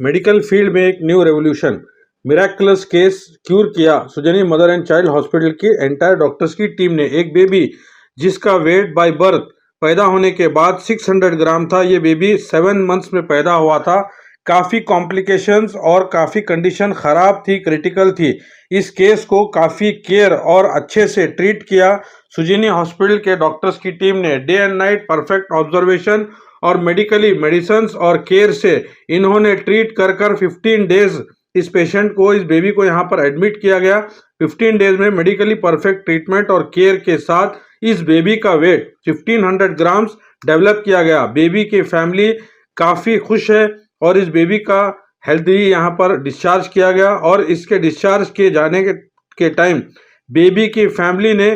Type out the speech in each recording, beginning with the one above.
Medical field में एक new revolution, miraculous case cure किया। Sujani mother and child hospital की एंटायर डॉक्टर्स की टीम ने एक बेबी जिसका वेट बाय बर्थ पैदा होने के बाद 600 ग्राम था, ये बेबी 7 मंथ्स में पैदा हुआ था। काफ़ी कॉम्प्लिकेशंस और काफ़ी कंडीशन ख़राब थी, क्रिटिकल थी। इस केस को काफ़ी केयर और अच्छे से ट्रीट किया। सुजनी हॉस्पिटल के डॉक्टर्स की टीम ने day and night perfect observation और मेडिकली मेडिसिन्स और केयर से इन्होंने ट्रीट कर 15 डेज इस पेशेंट को, इस बेबी को यहाँ पर एडमिट किया गया। 15 डेज में मेडिकली परफेक्ट ट्रीटमेंट और केयर के साथ इस बेबी का वेट 1500 ग्राम्स डेवलप किया गया। बेबी की फैमिली काफ़ी खुश है और इस बेबी का हेल्दी यहाँ पर डिस्चार्ज किया गया। और इसके डिस्चार्ज किए जाने के टाइम बेबी की फैमिली ने,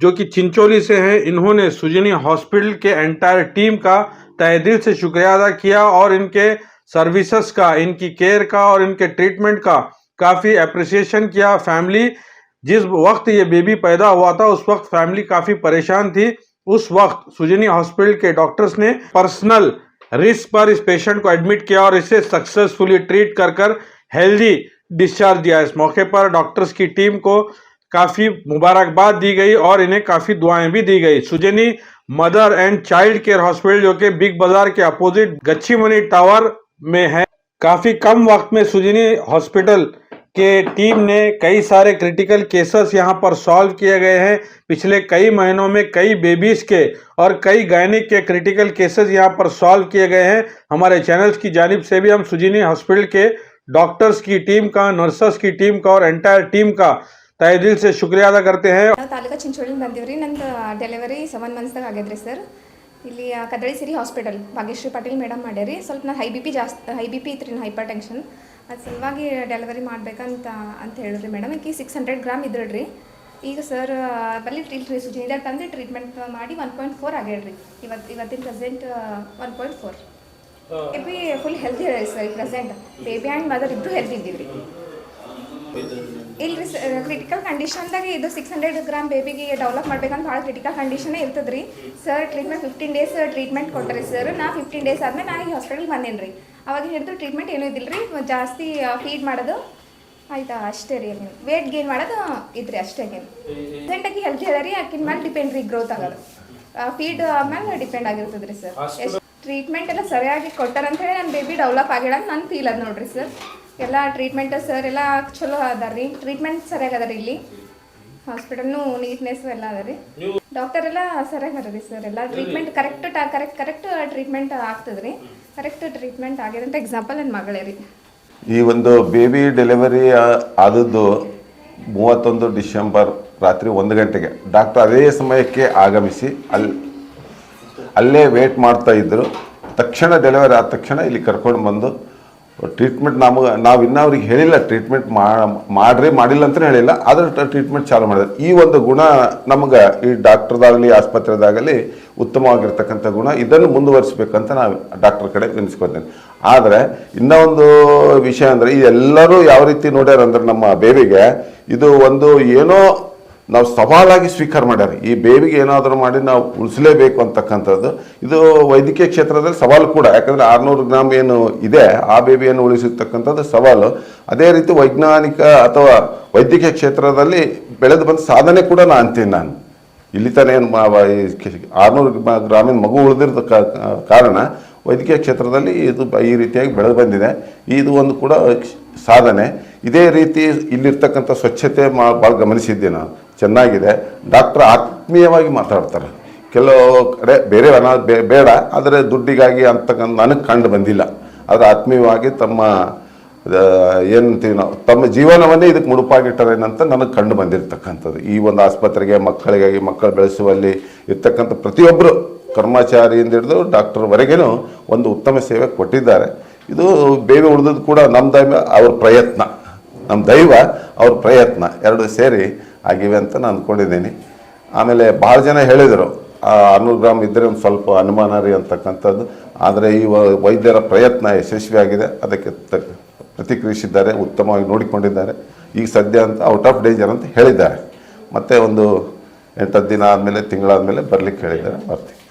जो कि चिंचोली से हैं, इन्होंने सुजनी हॉस्पिटल के एंटायर टीम का तहे दिल से शुक्रिया अदा किया और इनके सर्विसेज का, इनकी केयर का और इनके ट्रीटमेंट का काफ़ी अप्रिसिएशन किया। फैमिली, जिस वक्त ये बेबी पैदा हुआ था उस वक्त फैमिली काफ़ी परेशान थी। उस वक्त सुजनी हॉस्पिटल के डॉक्टर्स ने पर्सनल रिस्क पर इस पेशेंट को एडमिट किया और इसे सक्सेसफुली ट्रीट कर हेल्दी डिस्चार्ज दिया। इस मौके पर डॉक्टर्स की टीम को काफ़ी मुबारकबाद दी गई और इन्हें काफ़ी दुआएं भी दी गई। Sujani mother and child care hospital, जो कि बिग बाजार के अपोजिट गच्छीमनी टावर में है, काफ़ी कम वक्त में सुजनी हॉस्पिटल के टीम ने कई सारे क्रिटिकल केसेस यहाँ पर सॉल्व किए गए हैं। पिछले कई महीनों में कई बेबीज के और कई गायनिक के क्रिटिकल केसेस यहाँ पर सॉल्व किए गए हैं। हमारे चैनल्स की जानिब से भी हम सुजनी हॉस्पिटल के डॉक्टर्स की टीम का, नर्सेस की टीम का और एंटायर टीम का तहे दिल से शुक्रिया अदा करते हैं। तालूका चिंचोಳಿಂದ ಬಂದಿವ್ರಿ। ನಂದು ಡೆಲಿವರಿ 7 ಮಂತ್ಸ್ದಾಗ ಆಗೈತ್ರಿ ಸರ್। ಇಲ್ಲಿ ಕದಳಿ ಸಿರಿ ಹಾಸ್ಪಿಟಲ್ ಭಾಗ್ಯಶ್ರೀ ಪಾಟೀಲ್ ಮೇಡಮ್ ಮಾಡ್ಯಾರಿ। ಸ್ವಲ್ಪ ನಾನು ಹೈ ಬಿ ಪಿ ಇತ್ತು ರೀ, ಹೈಪರ್ ಟೆನ್ಷನ್, ಅದು ಸಲುವಾಗಿ ಡೆಲಿವರಿ ಮಾಡ್ಬೇಕಂತ ಹೇಳಿದ್ರಿ ಮೇಡಮ್. ಈಗ 600 ಗ್ರಾಮ್ ಇದ್ರಿ. ಈಗ ಸರ್ ಬಲ್ಲಿ ಇಲ್ರಿ ಸುಜನಿದಾಗ ತಂದು ಟ್ರೀಟ್ಮೆಂಟ್ ಮಾಡಿ 1.4 ಆಗ್ಯಾಡ್ರಿ. ಇವತ್ತಿನ ಪ್ರೆಸೆಂಟ್ 1.4 ಬಿ ಫುಲ್ ಹೆಲ್ದಿ ಇದೆ sir. Present baby and mother ಇಬ್ಬರು ಹೆಲ್ದಿ ಇದ್ದೀವ್ರಿ. ಇಲ್ರಿ ಸರ್, ಕ್ರಿಟಿಕಲ್ ಕಂಡೀಷನ್ದಾಗ ಇದು 600 ಗ್ರಾಮ್ ಬೇಬಿಗೆ ಡೆವಲಪ್ ಮಾಡ್ಬೇಕಂತ ಭಾಳ ಕ್ರಿಟಿಕಲ್ ಕಂಡೀಷನ್ನೇ ಇರ್ತದೆ ರೀ ಸರ್. ಟ್ರೀಟ್ಮೆಂಟ್ 15 ಡೇಸ್ ಟ್ರೀಟ್ಮೆಂಟ್ ಕೊಟ್ಟರಿ ಸರ್. ನಾ 15 ಡೇಸ್ ಆದಮೇಲೆ ನಾನು ಈ ಹಾಸ್ಪಿಟಲ್ಗೆ ಬಂದೇನಿ ರೀ. ಅವಾಗ ಹಿಡಿದು ಟ್ರೀಟ್ಮೆಂಟ್ ಏನೂ ಇದ್ದಿಲ್ಲ ರೀ. ಜಾಸ್ತಿ ಫೀಡ್ ಮಾಡೋದು ಆಯ್ತಾ ಅಷ್ಟೇ ರೀ. ನೀವು ವೇಟ್ ಗೇನ್ ಮಾಡೋದು ಇದ್ರಿ ಅಷ್ಟೇ. ಗೇನ್ ಪ್ರೆಸೆಂಟಾಗಿ ಹೆಲ್ತಿ ಅದ ರೀ. ಆಕಿನ ಮೇಲೆ ಡಿಪೆಂಡ್ ರೀ ಗ್ರೋತ್ ಆಗೋದು. ಫೀಡ್ ಆದ್ಮೇಲೆ ಡಿಪೆಂಡ್ ಆಗಿರ್ತದೆ ರೀ ಸರ್. ಎಷ್ಟು ಟ್ರೀಟ್ಮೆಂಟ್ ಎಲ್ಲ ಸರಿಯಾಗಿ ಕೊಟ್ಟಾರಂತೇಳಿ ನನ್ನ ಬೇಬಿ ಡೆವಲಪ್ ಆಗ್ಯಾಳ ಅಂತ ನನ್ನ ಫೀಲ್ ಅದ ನೋಡಿರಿ ಸರ್. ಎಲ್ಲ ಟ್ರೀಟ್ಮೆಂಟ್ ಸರ್ ಎಲ್ಲ ಚಲೋ ಅದ ರೀ. ಟ್ರೀಟ್ಮೆಂಟ್ ಸರಿಯಾಗಿ ಅದ ರೀ. ಇಲ್ಲಿ ಹಾಸ್ಪಿಟಲ್ನು ನೀಟ್ನೆಸ್ ಎಲ್ಲ ಅದ ರೀ. ಡಾಕ್ಟರ್ ಎಲ್ಲ ಸರಿಯಾಗಿ ಅದ ರೀ ಸರ್. ಎಲ್ಲ ಟ್ರೀಟ್ಮೆಂಟ್ ಕರೆಕ್ಟ್ ಟ್ರೀಟ್ಮೆಂಟ್ ಆಗ್ತದೆ ರೀ. ಕರೆಕ್ಟ್ ಟ್ರೀಟ್ಮೆಂಟ್ ಆಗ್ಯದಂತ ಎಕ್ಸಾಂಪಲ್ ನನ್ನ ಮಗಳೇ ರೀ. ಈ ಒಂದು ಬೇಬಿ ಡೆಲಿವರಿ ಆದದ್ದು 31 ಡಿಸೆಂಬರ್ ರಾತ್ರಿ 1 ಗಂಟೆಗೆ ಡಾಕ್ಟರ್ ಅದೇ ಸಮಯಕ್ಕೆ ಆಗಮಿಸಿ ಅಲ್ಲೇ ವೇಟ್ ಮಾಡ್ತಾ ಇದ್ದರು. ತಕ್ಷಣ ಡೆಲಿವರಿ ಆದ ತಕ್ಷಣ ಇಲ್ಲಿ ಕರ್ಕೊಂಡು ಬಂದು ಟ್ರೀಟ್ಮೆಂಟ್ ನಾವು ಇನ್ನೂ ಅವ್ರಿಗೆ ಹೇಳಿಲ್ಲ, ಟ್ರೀಟ್ಮೆಂಟ್ ಮಾಡಿಲ್ಲ ಅಂತಲೇ ಹೇಳಿಲ್ಲ, ಆದರೆ ಟ್ರೀಟ್ಮೆಂಟ್ ಚಾಲು ಮಾಡಿದ್ರು. ಈ ಒಂದು ಗುಣ ನಮಗೆ ಈ ಡಾಕ್ಟರ್ದಾಗಲಿ ಆಸ್ಪತ್ರೆದಾಗಲಿ ಉತ್ತಮವಾಗಿರ್ತಕ್ಕಂಥ ಗುಣ, ಇದನ್ನು ಮುಂದುವರಿಸಬೇಕಂತ ನಾವು ಡಾಕ್ಟರ್ ಕಡೆ ವಿನಿಸ್ಕೊತೇನೆ. ಆದರೆ ಇನ್ನೂ ಒಂದು ವಿಷಯ ಅಂದರೆ, ಎಲ್ಲರೂ ಯಾವ ರೀತಿ ನೋಡ್ಯಾರಂದ್ರೆ ನಮ್ಮ ಬೇಬಿಗೆ ಇದು ಒಂದು ಏನೋ ನಾವು ಸವಾಲಾಗಿ ಸ್ವೀಕಾರ ಮಾಡ್ಯಾರ. ಈ ಬೇಬಿಗೆ ಏನಾದರೂ ಮಾಡಿ ನಾವು ಉಳಿಸಲೇಬೇಕು ಅಂತಕ್ಕಂಥದ್ದು ಇದು ವೈದ್ಯಕೀಯ ಕ್ಷೇತ್ರದಲ್ಲಿ ಸವಾಲು ಕೂಡ. ಯಾಕಂದರೆ 600 ಗ್ರಾಮ್ ಏನು ಇದೆ ಆ ಬೇಬಿಯನ್ನು ಉಳಿಸಿರ್ತಕ್ಕಂಥದ್ದು ಸವಾಲು. ಅದೇ ರೀತಿ ವೈಜ್ಞಾನಿಕ ಅಥವಾ ವೈದ್ಯಕೀಯ ಕ್ಷೇತ್ರದಲ್ಲಿ ಬೆಳೆದು ಬಂದ ಸಾಧನೆ ಕೂಡ ಅಂತೀನಿ ನಾನು. ಇಲ್ಲಿ ತಾನೇ 600 ಗ್ರಾಮಿನ ಮಗು ಉಳಿದಿರೋದ ಕಾರಣ ವೈದ್ಯಕೀಯ ಕ್ಷೇತ್ರದಲ್ಲಿ ಇದು ಈ ರೀತಿಯಾಗಿ ಬೆಳೆದು ಬಂದಿದೆ. ಇದು ಒಂದು ಕೂಡ ಸಾಧನೆ. ಇದೇ ರೀತಿ ಇಲ್ಲಿರ್ತಕ್ಕಂಥ ಸ್ವಚ್ಛತೆ ಭಾಳ ಗಮನಿಸಿದ್ದೆ ನಾನು. ಚೆನ್ನಾಗಿದೆ. ಡಾಕ್ಟರ್ ಆತ್ಮೀಯವಾಗಿ ಮಾತಾಡ್ತಾರೆ. ಕೆಲವು ಕಡೆ ಬೇರೆ ಬೇಡ, ಆದರೆ ದುಡ್ಡಿಗಾಗಿ ಅಂತಕ್ಕಂಥ ನನಗೆ ಕಂಡು ಬಂದಿಲ್ಲ. ಆದರೆ ಆತ್ಮೀಯವಾಗಿ ತಮ್ಮ ಏನಂತೀವಿ ನಾವು, ತಮ್ಮ ಜೀವನವನ್ನೇ ಇದಕ್ಕೆ ಮುಡುಪಾಗಿಟ್ಟಾರೇನಂತ ನನಗೆ ಕಂಡು ಬಂದಿರತಕ್ಕಂಥದ್ದು. ಈ ಒಂದು ಆಸ್ಪತ್ರೆಗೆ ಮಕ್ಕಳಿಗಾಗಿ, ಮಕ್ಕಳು ಬೆಳೆಸುವಲ್ಲಿ ಇರ್ತಕ್ಕಂಥ ಪ್ರತಿಯೊಬ್ಬರು ಕರ್ಮಚಾರಿಯಿಂದ ಹಿಡಿದು ಡಾಕ್ಟರ್ವರೆಗೂ ಒಂದು ಉತ್ತಮ ಸೇವೆ ಕೊಟ್ಟಿದ್ದಾರೆ. ಇದು ಬೇಬಿ ಉಳಿದದ್ದು ಕೂಡ ನಮ್ಮ ದೈವ ಅವ್ರ ಪ್ರಯತ್ನ, ನಮ್ಮ ದೈವ ಅವ್ರ ಪ್ರಯತ್ನ ಎರಡು ಸೇರಿ ಆಗಿವೆ ಅಂತ ನಾನು ಅಂದ್ಕೊಂಡಿದ್ದೀನಿ. ಆಮೇಲೆ ಭಾಳ ಜನ ಹೇಳಿದರು 600 ಗ್ರಾಮ್ ಇದ್ದರೆ ಒಂದು ಸ್ವಲ್ಪ ಅನುಮಾನ ರೀ ಅಂತಕ್ಕಂಥದ್ದು. ಆದರೆ ಈ ವೈದ್ಯರ ಪ್ರಯತ್ನ ಯಶಸ್ವಿಯಾಗಿದೆ. ಅದಕ್ಕೆ ಪ್ರತಿಕ್ರಿಯಿಸಿದ್ದಾರೆ, ಉತ್ತಮವಾಗಿ ನೋಡಿಕೊಂಡಿದ್ದಾರೆ. ಈಗ ಸದ್ಯ ಅಂತ ಔಟ್ ಆಫ್ ಡೇಂಜರ್ ಅಂತ ಹೇಳಿದ್ದಾರೆ. ಮತ್ತು ಒಂದು 8 ದಿನ ಆದಮೇಲೆ, ತಿಂಗಳಾದಮೇಲೆ ಬರಲಿಕ್ಕೆ ಹೇಳಿದ್ದಾರೆ. ಬರ್ತೀವಿ.